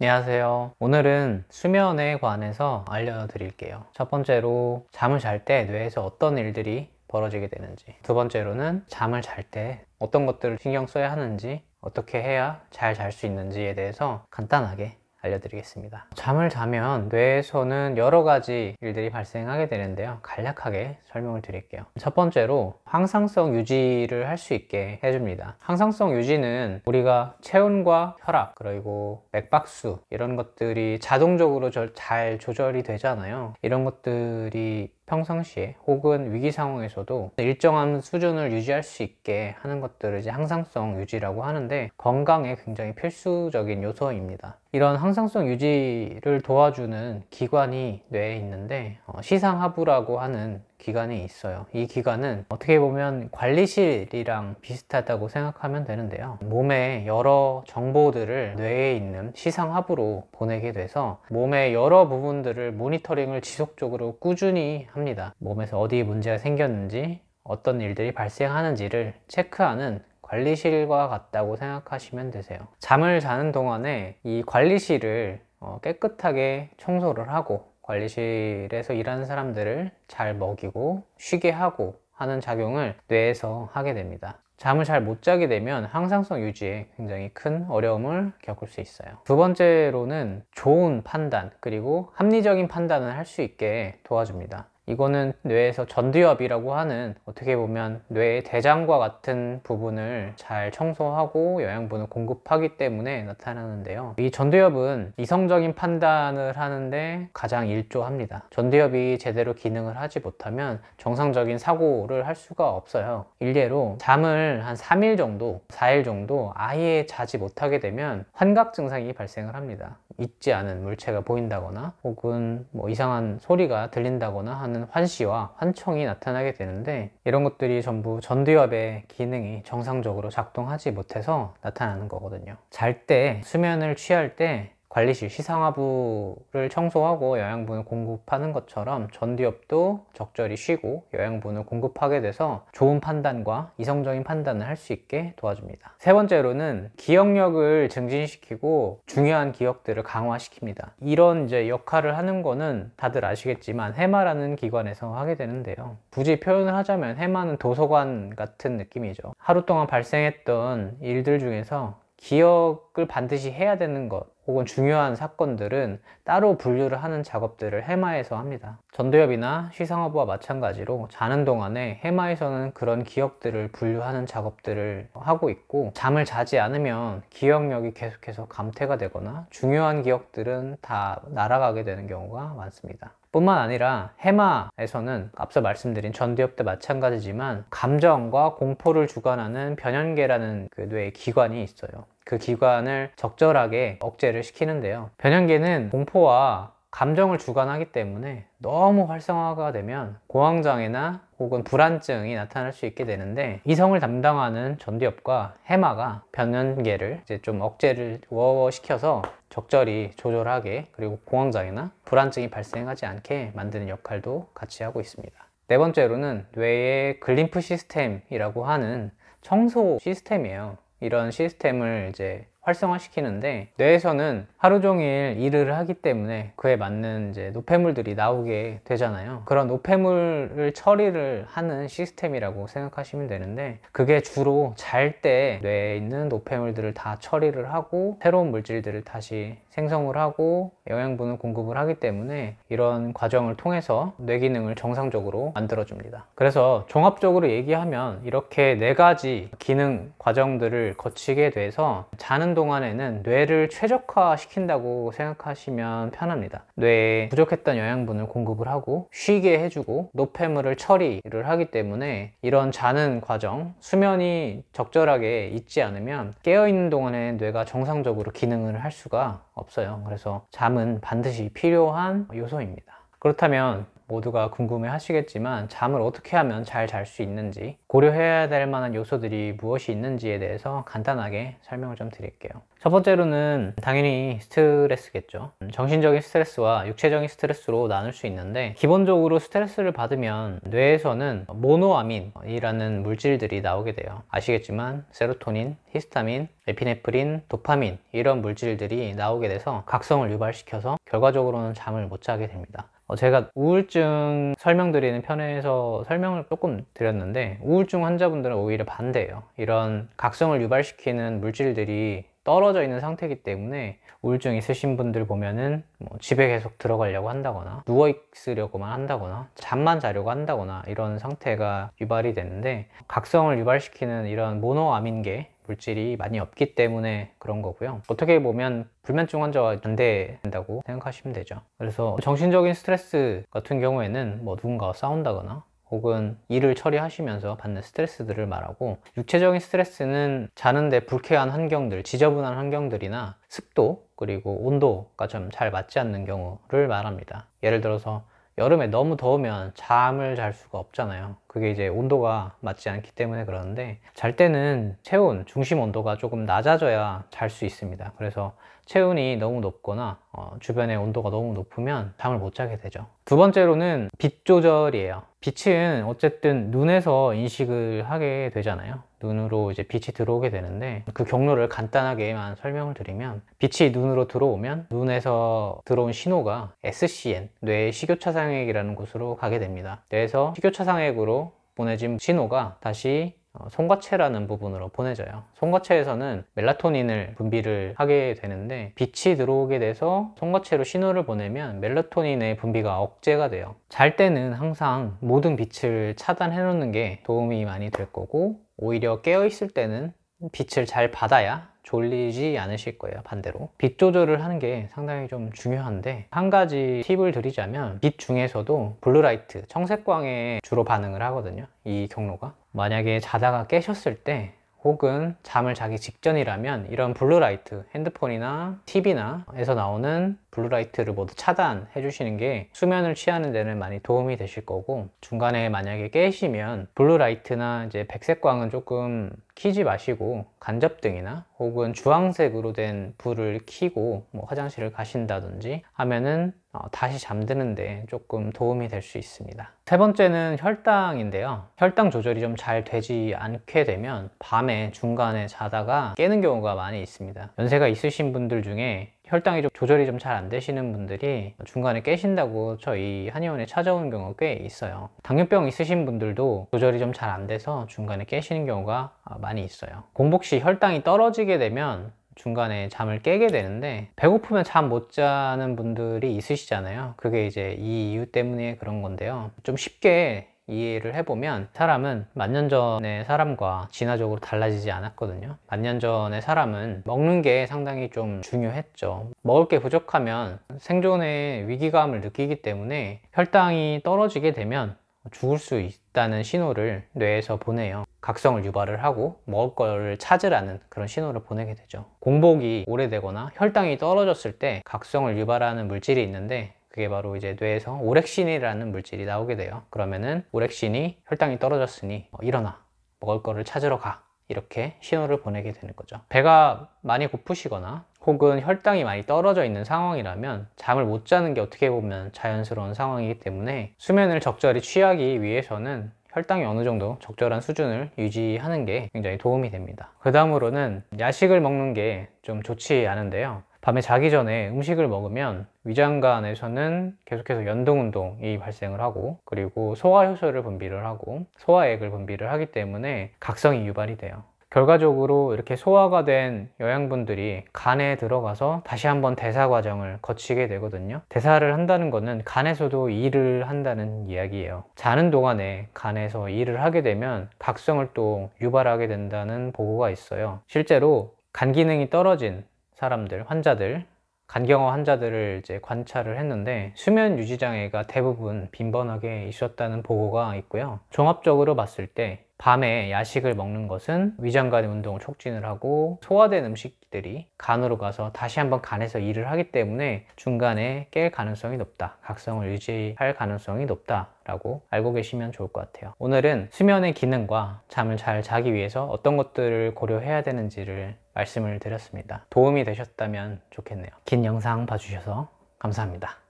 안녕하세요. 오늘은 수면에 관해서 알려드릴게요. 첫 번째로 잠을 잘 때 뇌에서 어떤 일들이 벌어지게 되는지, 두 번째로는 잠을 잘 때 어떤 것들을 신경 써야 하는지, 어떻게 해야 잘 잘 수 있는지에 대해서 간단하게 알려드리겠습니다. 잠을 자면 뇌에서는 여러 가지 일들이 발생하게 되는데요. 간략하게 설명을 드릴게요. 첫 번째로 항상성 유지를 할 수 있게 해줍니다. 항상성 유지는 우리가 체온과 혈압, 그리고 맥박수 이런 것들이 자동적으로 잘 조절이 되잖아요. 이런 것들이 평상시에 혹은 위기 상황에서도 일정한 수준을 유지할 수 있게 하는 것들을 이제 항상성 유지라고 하는데, 건강에 굉장히 필수적인 요소입니다. 이런 항상성 유지를 도와주는 기관이 뇌에 있는데 시상하부라고 하는 기관이 있어요. 이 기관은 어떻게 보면 관리실이랑 비슷하다고 생각하면 되는데요. 몸의 여러 정보들을 뇌에 있는 시상하부로 보내게 돼서 몸의 여러 부분들을 모니터링을 지속적으로 꾸준히 합니다. 몸에서 어디에 문제가 생겼는지, 어떤 일들이 발생하는지를 체크하는 관리실과 같다고 생각하시면 되세요. 잠을 자는 동안에 이 관리실을 깨끗하게 청소를 하고, 관리실에서 일하는 사람들을 잘 먹이고 쉬게 하고 하는 작용을 뇌에서 하게 됩니다. 잠을 잘 못 자게 되면 항상성 유지에 굉장히 큰 어려움을 겪을 수 있어요. 두 번째로는 좋은 판단, 그리고 합리적인 판단을 할 수 있게 도와줍니다. 이거는 뇌에서 전두엽이라고 하는, 어떻게 보면 뇌의 대장과 같은 부분을 잘 청소하고 영양분을 공급하기 때문에 나타나는데요. 이 전두엽은 이성적인 판단을 하는데 가장 일조합니다. 전두엽이 제대로 기능을 하지 못하면 정상적인 사고를 할 수가 없어요. 일례로 잠을 한 3일 정도, 4일 정도 아예 자지 못하게 되면 환각 증상이 발생을 합니다. 있지 않은 물체가 보인다거나 혹은 이상한 소리가 들린다거나 하는 환시와 환청이 나타나게 되는데, 이런 것들이 전부 전두엽의 기능이 정상적으로 작동하지 못해서 나타나는 거거든요. 잘 때, 수면을 취할 때 관리실 시상하부를 청소하고 영양분을 공급하는 것처럼 전두엽도 적절히 쉬고 영양분을 공급하게 돼서 좋은 판단과 이성적인 판단을 할 수 있게 도와줍니다. 세 번째로는 기억력을 증진시키고 중요한 기억들을 강화시킵니다. 이런 이제 역할을 하는 거는 다들 아시겠지만 해마라는 기관에서 하게 되는데요. 굳이 표현을 하자면 해마는 도서관 같은 느낌이죠. 하루 동안 발생했던 일들 중에서 기억을 반드시 해야 되는 것 혹은 중요한 사건들은 따로 분류를 하는 작업들을 해마에서 합니다. 전두엽이나 시상하부와 마찬가지로 자는 동안에 해마에서는 그런 기억들을 분류하는 작업들을 하고 있고, 잠을 자지 않으면 기억력이 계속해서 감퇴가 되거나 중요한 기억들은 다 날아가게 되는 경우가 많습니다. 뿐만 아니라 해마에서는 앞서 말씀드린 전두엽도 마찬가지지만 감정과 공포를 주관하는 변연계라는 그 뇌의 기관이 있어요. 그 기관을 적절하게 억제를 시키는데요. 변연계는 공포와 감정을 주관하기 때문에 너무 활성화가 되면 공황장애나 혹은 불안증이 나타날 수 있게 되는데, 이성을 담당하는 전두엽과 해마가 변연계를 이제 좀 억제를 시켜서 적절히 조절하게, 그리고 공황장애나 불안증이 발생하지 않게 만드는 역할도 같이 하고 있습니다. 네 번째로는 뇌의 글림프 시스템이라고 하는 청소 시스템이에요. 이런 시스템을 이제 활성화시키는데, 뇌에서는 하루 종일 일을 하기 때문에 그에 맞는 이제 노폐물들이 나오게 되잖아요. 그런 노폐물을 처리를 하는 시스템이라고 생각하시면 되는데, 그게 주로 잘 때 뇌에 있는 노폐물들을 다 처리를 하고 새로운 물질들을 다시 생성을 하고 영양분을 공급을 하기 때문에 이런 과정을 통해서 뇌 기능을 정상적으로 만들어줍니다. 그래서 종합적으로 얘기하면 이렇게 네 가지 기능 과정들을 거치게 돼서 자는 동안에는 뇌를 최적화시킨다고 생각하시면 편합니다. 뇌에 부족했던 영양분을 공급을 하고 쉬게 해주고 노폐물을 처리를 하기 때문에, 이런 자는 과정, 수면이 적절하게 있지 않으면 깨어있는 동안에 뇌가 정상적으로 기능을 할 수가 없어요. 그래서 잠은 반드시 필요한 요소입니다. 그렇다면 모두가 궁금해 하시겠지만 잠을 어떻게 하면 잘 잘 수 있는지, 고려해야 될 만한 요소들이 무엇이 있는지에 대해서 간단하게 설명을 좀 드릴게요. 첫 번째로는 당연히 스트레스겠죠. 정신적인 스트레스와 육체적인 스트레스로 나눌 수 있는데, 기본적으로 스트레스를 받으면 뇌에서는 모노아민이라는 물질들이 나오게 돼요. 아시겠지만 세로토닌, 히스타민, 에피네프린, 도파민 이런 물질들이 나오게 돼서 각성을 유발시켜서 결과적으로는 잠을 못 자게 됩니다. 제가 우울증 설명드리는 편에서 설명을 조금 드렸는데, 우울증 환자분들은 오히려 반대예요. 이런 각성을 유발시키는 물질들이 떨어져 있는 상태이기 때문에 우울증 있으신 분들 보면은 집에 계속 들어가려고 한다거나 누워 있으려고만 한다거나 잠만 자려고 한다거나 이런 상태가 유발이 되는데, 각성을 유발시키는 이런 모노아민계 물질이 많이 없기 때문에 그런 거고요. 어떻게 보면 불면증 환자와 반대된다고 생각하시면 되죠. 그래서 정신적인 스트레스 같은 경우에는 누군가와 싸운다거나 혹은 일을 처리하시면서 받는 스트레스들을 말하고, 육체적인 스트레스는 자는데 불쾌한 환경들, 지저분한 환경들이나 습도 그리고 온도가 좀 잘 맞지 않는 경우를 말합니다. 예를 들어서 여름에 너무 더우면 잠을 잘 수가 없잖아요. 그게 이제 온도가 맞지 않기 때문에 그러는데, 잘 때는 체온, 중심 온도가 조금 낮아져야 잘 수 있습니다. 그래서 체온이 너무 높거나 주변의 온도가 너무 높으면 잠을 못 자게 되죠. 두 번째로는 빛 조절이에요. 빛은 어쨌든 눈에서 인식을 하게 되잖아요. 눈으로 이제 빛이 들어오게 되는데, 그 경로를 간단하게만 설명을 드리면, 빛이 눈으로 들어오면 눈에서 들어온 신호가 SCN, 뇌의 식교차상액이라는 곳으로 가게 됩니다. 뇌에서 식교차상액으로 보내진 신호가 다시 송과체라는 부분으로 보내져요. 송과체에서는 멜라토닌을 분비를 하게 되는데, 빛이 들어오게 돼서 송과체로 신호를 보내면 멜라토닌의 분비가 억제가 돼요. 잘 때는 항상 모든 빛을 차단해 놓는 게 도움이 많이 될 거고, 오히려 깨어 있을 때는 빛을 잘 받아야 졸리지 않으실 거예요. 반대로 빛 조절을 하는 게 상당히 좀 중요한데, 한 가지 팁을 드리자면, 빛 중에서도 블루라이트, 청색광에 주로 반응을 하거든요. 이 경로가 만약에 자다가 깨셨을 때 혹은 잠을 자기 직전이라면 이런 블루라이트, 핸드폰이나 TV나 에서 나오는 블루라이트를 모두 차단해 주시는 게 수면을 취하는 데는 많이 도움이 되실 거고, 중간에 만약에 깨시면 블루라이트나 이제 백색광은 조금 켜지 마시고 간접등이나 혹은 주황색으로 된 불을 켜고 화장실을 가신다든지 하면은 다시 잠드는데 조금 도움이 될 수 있습니다. 세 번째는 혈당인데요. 혈당 조절이 좀 잘 되지 않게 되면 밤에 중간에 자다가 깨는 경우가 많이 있습니다. 연세가 있으신 분들 중에 혈당이 좀 조절이 좀 잘 안 되시는 분들이 중간에 깨신다고 저희 한의원에 찾아오는 경우가 꽤 있어요. 당뇨병 있으신 분들도 조절이 좀 잘 안 돼서 중간에 깨시는 경우가 많이 있어요. 공복 시 혈당이 떨어지게 되면 중간에 잠을 깨게 되는데, 배고프면 잠 못 자는 분들이 있으시잖아요. 그게 이제 이 이유 때문에 그런 건데요. 좀 쉽게 이해를 해보면, 사람은 만년 전의 사람과 진화적으로 달라지지 않았거든요. 만년 전의 사람은 먹는 게 상당히 좀 중요했죠. 먹을 게 부족하면 생존의 위기감을 느끼기 때문에 혈당이 떨어지게 되면 죽을 수 있다는 신호를 뇌에서 보내요. 각성을 유발을 하고 먹을 거를 찾으라는 그런 신호를 보내게 되죠. 공복이 오래되거나 혈당이 떨어졌을 때 각성을 유발하는 물질이 있는데, 그게 바로 이제 뇌에서 오렉신이라는 물질이 나오게 돼요. 그러면은 오렉신이 혈당이 떨어졌으니 일어나, 먹을 거를 찾으러 가, 이렇게 신호를 보내게 되는 거죠. 배가 많이 고프시거나 혹은 혈당이 많이 떨어져 있는 상황이라면 잠을 못 자는 게 어떻게 보면 자연스러운 상황이기 때문에, 수면을 적절히 취하기 위해서는 혈당이 어느 정도 적절한 수준을 유지하는 게 굉장히 도움이 됩니다. 그 다음으로는 야식을 먹는 게 좀 좋지 않은데요. 밤에 자기 전에 음식을 먹으면 위장관에서는 계속해서 연동운동이 발생을 하고, 그리고 소화효소를 분비를 하고 소화액을 분비를 하기 때문에 각성이 유발이 돼요. 결과적으로 이렇게 소화가 된 영양분들이 간에 들어가서 다시 한번 대사 과정을 거치게 되거든요. 대사를 한다는 거는 간에서도 일을 한다는 이야기예요. 자는 동안에 간에서 일을 하게 되면 각성을 또 유발하게 된다는 보고가 있어요. 실제로 간 기능이 떨어진 사람들, 환자들, 간경화 환자들을 이제 관찰을 했는데, 수면 유지 장애가 대부분 빈번하게 있었다는 보고가 있고요. 종합적으로 봤을 때 밤에 야식을 먹는 것은 위장 간의 운동을 촉진을 하고 소화된 음식들이 간으로 가서 다시 한번 간에서 일을 하기 때문에 중간에 깰 가능성이 높다, 각성을 유지할 가능성이 높다 라고 알고 계시면 좋을 것 같아요. 오늘은 수면의 기능과 잠을 잘 자기 위해서 어떤 것들을 고려해야 되는지를 말씀을 드렸습니다. 도움이 되셨다면 좋겠네요. 긴 영상 봐주셔서 감사합니다.